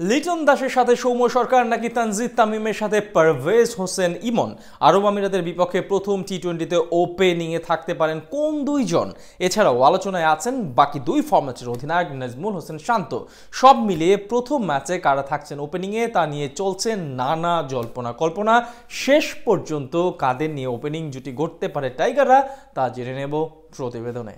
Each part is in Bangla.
লিটন দাসের সাথে সৌম্য সরকার নাকি তানজিদ তামিমের সাথে পারভেজ হোসেন ইমন আরব আমিরাতের বিপক্ষে প্রথম টি-20তে ওপেনিংয়ে থাকতে পারেন কোন দুইজন? এছাড়াও আলোচনায় আছেন বাকি দুই ফরম্যাটের অধিনায়ক নাজমুল হোসেন শান্ত। সব মিলিয়ে প্রথম ম্যাচে কারা থাকছেন ওপেনিংয়ে তা নিয়ে চলছে নানা জল্পনা কল্পনা। শেষ পর্যন্ত কাদের নিয়ে ওপেনিং জুটি গড়তে পারে টাইগাররা তা জেনে নেব প্রতিবেদনে।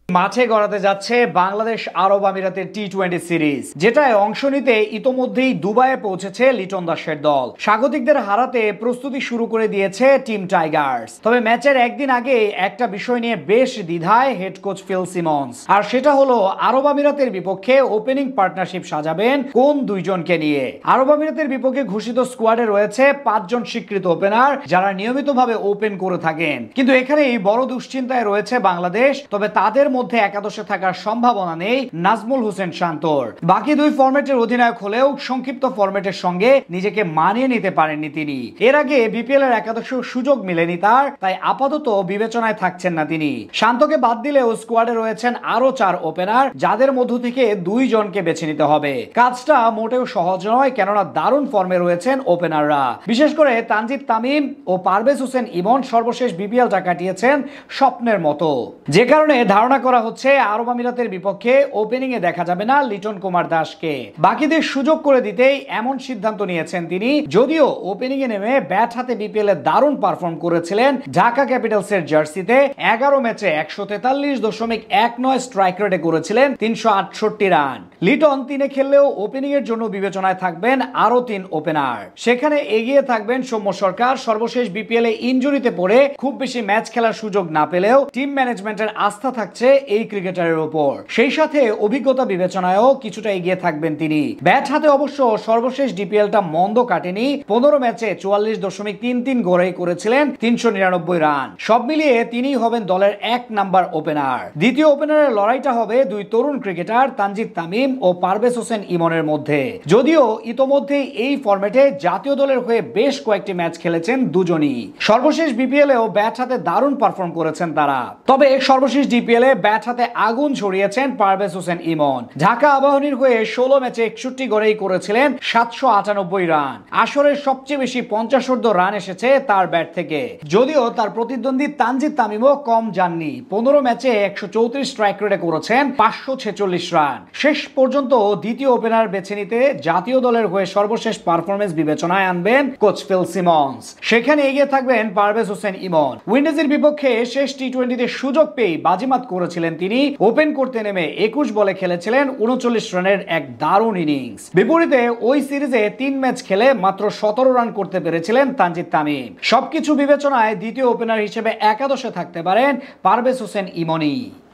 মাঠে গড়াতে যাচ্ছে বাংলাদেশ আরব আমিরাতের টি-20 সিরিজ, যেটায় অংশ নিতে ইতোমধ্যেই দুবাইয়ে পৌঁছেছে লিটন দাসের দল। স্বাগতিকদের হারাতে প্রস্তুতি শুরু করে দিয়েছে টিম টাইগার্স। তবে ম্যাচের একদিন আগে একটা বিষয় নিয়ে বেশ দ্বিধায় হেড কোচ ফিল সিমন্স, আর সেটা হলো আরব আমিরাতের বিপক্ষে ওপেনিং পার্টনারশিপ সাজাবেন কোন দুইজনকে নিয়ে। আরব আমিরাতের বিপক্ষে ঘোষিত স্কোয়াডে রয়েছে 5 জন স্বীকৃত ওপেনার যারা নিয়মিতভাবে ওপেন করে থাকেন, কিন্তু এখানেই বড় দুশ্চিন্তায় রয়েছে বাংলাদেশ। তবে তাদের মধ্যে একাদশে থাকার সম্ভাবনা নেই নাজমুল হোসেন শান্তর। বাকি দুই ফরম্যাটের অধিনায়ক হলেও সংক্ষিপ্ত ফরম্যাটের সঙ্গে নিজেকে মানিয়ে নিতে পারেননি তিনি। এর আগে বিপিএল এর একাদশের সুযোগ মিলেনি তার, তাই আপাতত বিবেচনায় থাকছেন না তিনি। শান্তকে বাদ দিলেও স্কোয়াডে রয়েছেন আরো 4 ওপেনার, যাদের মধ্য থেকে 2 জনকে বেছে নিতে হবে। কাজটা মোটেও সহজ নয়, কেননা দারুণ ফর্মে রয়েছেন ওপেনাররা। বিশেষ করে তানজিদ তামিম ও পারভেজ হোসেন ইমন সর্বশেষ বিপিএলটা কাটিয়েছেন স্বপ্নের মতো, যে কারণে ধারণা করা হচ্ছে আরব আমিরাতের বিপক্ষে ওপেনিং এ দেখা যাবে না লিটন কুমার দাসকে। বাকিদের সুযোগ করে দিতেই এমন সিদ্ধান্ত নিয়েছেন তিনি। যদিও ওপেনিং এ নেমে ব্যাট হাতে বিপিএল এ দারুণ পারফর্ম করেছিলেন ঢাকা ক্যাপিটালস এর জার্সিতে। 11 ম্যাচে 143.19 স্ট্রাইক রেটে করেছিলেন 368 রান। লিটন 3-এ খেললেও ওপেনিং এর জন্য বিবেচনায় থাকবেন আরো 3 ওপেনার। সেখানে এগিয়ে থাকবেন সৌম্য সরকার। সর্বশেষ বিপিএল এ ইনজুরিতে পড়ে খুব বেশি ম্যাচ খেলার সুযোগ না পেলেও টিম ম্যানেজমেন্টের আস্থা থাকছে এই ক্রিকেটারের উপর। সেই সাথে অভিজ্ঞতা বিবেচনায়ও কিছুটা এগিয়ে থাকবেন তিনি। ব্যাট হাতে অবশ্য সর্বশেষ ডিপিএলটা মন্দ কাটেনি। 15 ম্যাচে 44.33 গড়াই করেছিলেন 399 রান। সব মিলিয়ে তিনিই হবেন দলের 1 নাম্বার ওপেনার। দ্বিতীয় ওপেনারের লড়াইটা হবে দুই তরুণ ক্রিকেটার তানজিদ তামিম ও পারভেজ হোসেন ইমনের মধ্যে। যদিও ইতোমধ্যেই এই ফরম্যাটে জাতীয় দলের হয়ে বেশ কয়েকটি ম্যাচ খেলেছেন দুজনই। সর্বশেষ বিপিএল এও ব্যাট হাতে দারুণ পারফর্ম করেছেন তারা। তবে সর্বশেষ ডিপিএল এ ব্যাট হাতে আগুন ছড়িয়েছেন পারভেজ হোসেন ইমন। ঢাকা আবাহনীর হয়ে 16 ম্যাচে 61 গড়েই করেছিলেন 798 রান। আসরের সবচেয়ে বেশি 50 রান এসেছে তার ব্যাট থেকে। যদিও তার প্রতিদ্বন্দ্বী তানজিদ তামিমও কম যাননি। 15 ম্যাচে 134 স্ট্রাইক রেটে করেছেন 546 রান। শেষ পর্যন্ত দ্বিতীয় ওপেনার বেছে নিতে জাতীয় দলের হয়ে সর্বশেষ পারফরমেন্স বিবেচনায় আনবেন কোচ ফিল সিমন্স। সেখানে এগিয়ে থাকবেন পারভেজ হোসেন ইমন। উইন্ডিজের বিপক্ষে শেষ টি-20তে সুযোগ পেয়ে বাজিমাত করেছিলেন তিনি। ওপেন করতে নেমে 21 বলে খেলেছিলেন 39 রানের এক দারুণ ইনিংস। বিপরীতে ওই সিরিজে 3 ম্যাচ খেলে মাত্র 17 রান করতে পেরেছিলেন তানজিদ তামিম। সবকিছু বিবেচনায় দ্বিতীয় ওপেনার হিসেবে একাদশে থাকতে পারেন পারভেজ হোসেন ইমনই।